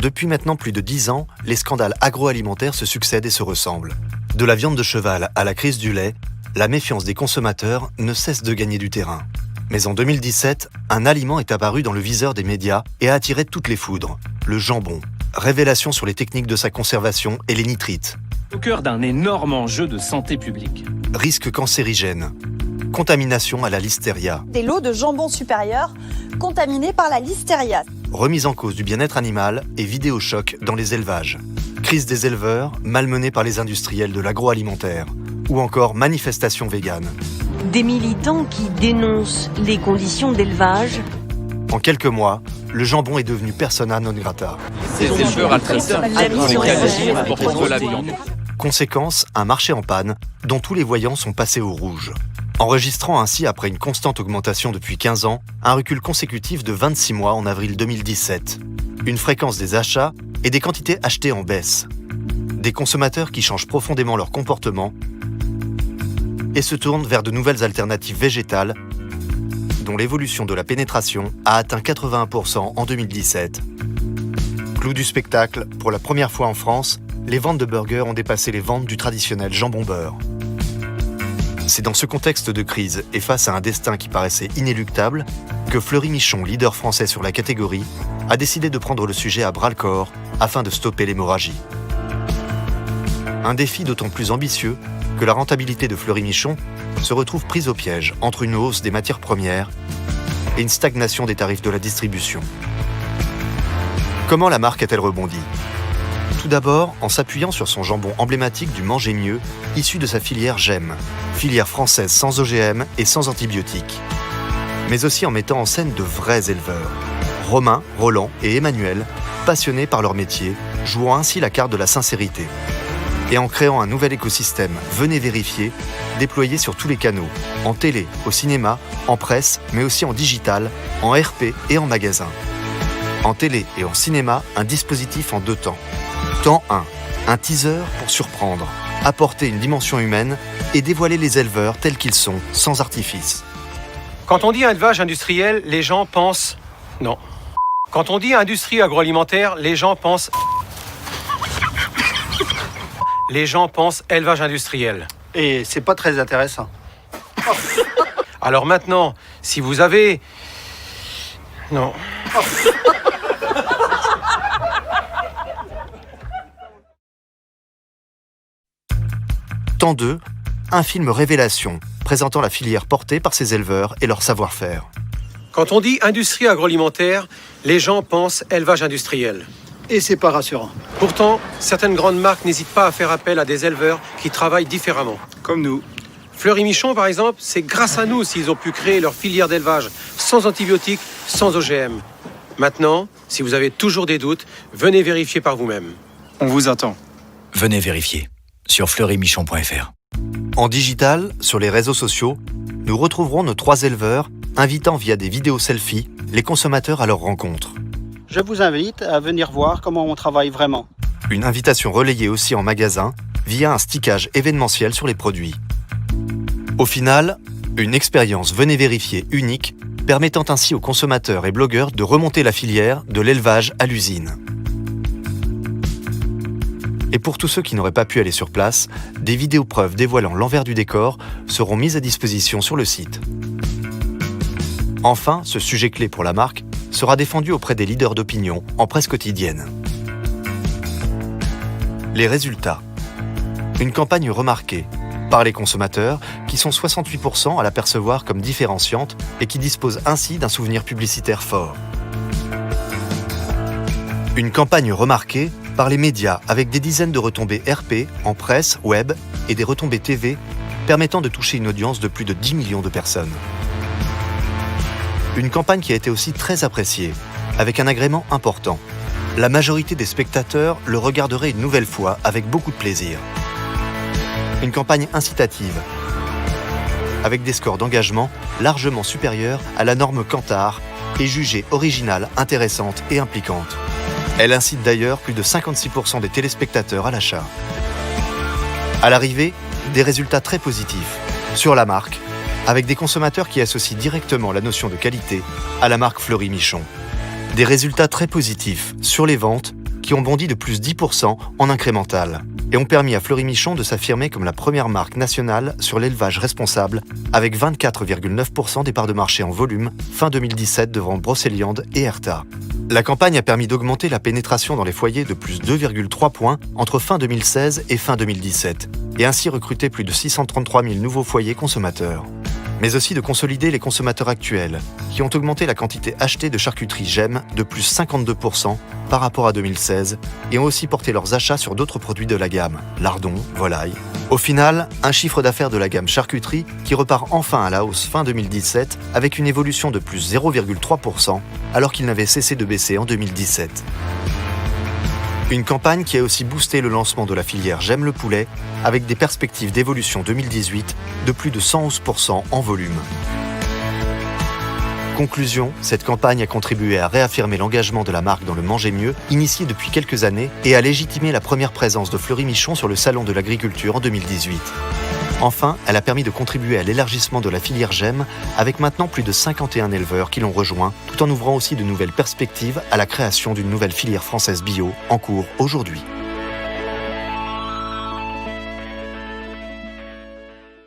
Depuis maintenant plus de 10 ans, les scandales agroalimentaires se succèdent et se ressemblent. De la viande de cheval à la crise du lait, la méfiance des consommateurs ne cesse de gagner du terrain. Mais en 2017, un aliment est apparu dans le viseur des médias et a attiré toutes les foudres. Le jambon. Révélation sur les techniques de sa conservation et les nitrites. Au cœur d'un énorme enjeu de santé publique. Risque cancérigène. Contamination à la listeria. Des lots de jambon supérieur contaminés par la listeria. Remise en cause du bien-être animal et vidéochoc dans les élevages. Crise des éleveurs, malmenés par les industriels de l'agroalimentaire. Ou encore manifestation végane. Des militants qui dénoncent les conditions d'élevage. En quelques mois, le jambon est devenu persona non grata. Ces éleveurs altréteurs contre la viande. Conséquence, un marché en panne dont tous les voyants sont passés au rouge. Enregistrant ainsi, après une constante augmentation depuis 15 ans, un recul consécutif de 26 mois en avril 2017. Une fréquence des achats et des quantités achetées en baisse. Des consommateurs qui changent profondément leur comportement et se tournent vers de nouvelles alternatives végétales dont l'évolution de la pénétration a atteint 81% en 2017. Clou du spectacle, pour la première fois en France, les ventes de burgers ont dépassé les ventes du traditionnel jambon-beurre. C'est dans ce contexte de crise et face à un destin qui paraissait inéluctable que Fleury-Michon, leader français sur la catégorie, a décidé de prendre le sujet à bras-le-corps afin de stopper l'hémorragie. Un défi d'autant plus ambitieux que la rentabilité de Fleury-Michon se retrouve prise au piège entre une hausse des matières premières et une stagnation des tarifs de la distribution. Comment la marque a-t-elle rebondi ? Tout d'abord, en s'appuyant sur son jambon emblématique du Manger Mieux, issu de sa filière GEM, filière française sans OGM et sans antibiotiques. Mais aussi en mettant en scène de vrais éleveurs. Romain, Roland et Emmanuel, passionnés par leur métier, jouant ainsi la carte de la sincérité. Et en créant un nouvel écosystème, venez vérifier, déployé sur tous les canaux, en télé, au cinéma, en presse, mais aussi en digital, en RP et en magasin. En télé et en cinéma, un dispositif en 2 temps. Temps 1, un teaser pour surprendre, apporter une dimension humaine et dévoiler les éleveurs tels qu'ils sont, sans artifice. Quand on dit élevage industriel, les gens pensent... Non. Quand on dit industrie agroalimentaire, les gens pensent... Les gens pensent élevage industriel. Et c'est pas très intéressant. Alors maintenant, si vous avez... Non. Temps 2, un film révélation, présentant la filière portée par ses éleveurs et leur savoir-faire. Quand on dit industrie agroalimentaire, les gens pensent élevage industriel. Et c'est pas rassurant. Pourtant, certaines grandes marques n'hésitent pas à faire appel à des éleveurs qui travaillent différemment. Comme nous. Fleury-Michon, par exemple, c'est grâce à nous s'ils ont pu créer leur filière d'élevage sans antibiotiques, sans OGM. Maintenant, si vous avez toujours des doutes, venez vérifier par vous-même. On vous attend. Venez vérifier sur fleurymichon.fr. En digital, sur les réseaux sociaux, nous retrouverons nos 3 éleveurs invitant via des vidéos selfies les consommateurs à leur rencontre. Je vous invite à venir voir comment on travaille vraiment. Une invitation relayée aussi en magasin via un stickage événementiel sur les produits. Au final, une expérience venez vérifier unique permettant ainsi aux consommateurs et blogueurs de remonter la filière de l'élevage à l'usine. Et pour tous ceux qui n'auraient pas pu aller sur place, des vidéos preuves dévoilant l'envers du décor seront mises à disposition sur le site. Enfin, ce sujet clé pour la marque sera défendu auprès des leaders d'opinion en presse quotidienne. Les résultats. Une campagne remarquée par les consommateurs qui sont 68% à la percevoir comme différenciante et qui disposent ainsi d'un souvenir publicitaire fort. Une campagne remarquée par les médias avec des dizaines de retombées RP en presse, web et des retombées TV permettant de toucher une audience de plus de 10 millions de personnes. Une campagne qui a été aussi très appréciée, avec un agrément important. La majorité des spectateurs le regarderaient une nouvelle fois avec beaucoup de plaisir. Une campagne incitative, avec des scores d'engagement largement supérieurs à la norme Kantar et jugée originale, intéressante et impliquante. Elle incite d'ailleurs plus de 56% des téléspectateurs à l'achat. À l'arrivée, des résultats très positifs sur la marque, avec des consommateurs qui associent directement la notion de qualité à la marque Fleury-Michon. Des résultats très positifs sur les ventes qui ont bondi de plus 10% en incrémental et ont permis à Fleury-Michon de s'affirmer comme la première marque nationale sur l'élevage responsable avec 24,9% des parts de marché en volume fin 2017 devant Brocéliande et Herta. La campagne a permis d'augmenter la pénétration dans les foyers de plus 2,3 points entre fin 2016 et fin 2017 et ainsi recruter plus de 633 000 nouveaux foyers consommateurs. Mais aussi de consolider les consommateurs actuels, qui ont augmenté la quantité achetée de charcuterie GEM de plus 52% par rapport à 2016 et ont aussi porté leurs achats sur d'autres produits de la gamme, lardons, volailles. Au final, un chiffre d'affaires de la gamme charcuterie qui repart enfin à la hausse fin 2017 avec une évolution de plus 0,3% alors qu'il n'avait cessé de baisser en 2017. Une campagne qui a aussi boosté le lancement de la filière J'aime le poulet avec des perspectives d'évolution 2018 de plus de 111% en volume. Conclusion, cette campagne a contribué à réaffirmer l'engagement de la marque dans le manger mieux, initié depuis quelques années, et à légitimer la première présence de Fleury-Michon sur le Salon de l'Agriculture en 2018. Enfin, elle a permis de contribuer à l'élargissement de la filière J'aime, avec maintenant plus de 51 éleveurs qui l'ont rejoint, tout en ouvrant aussi de nouvelles perspectives à la création d'une nouvelle filière française bio en cours aujourd'hui.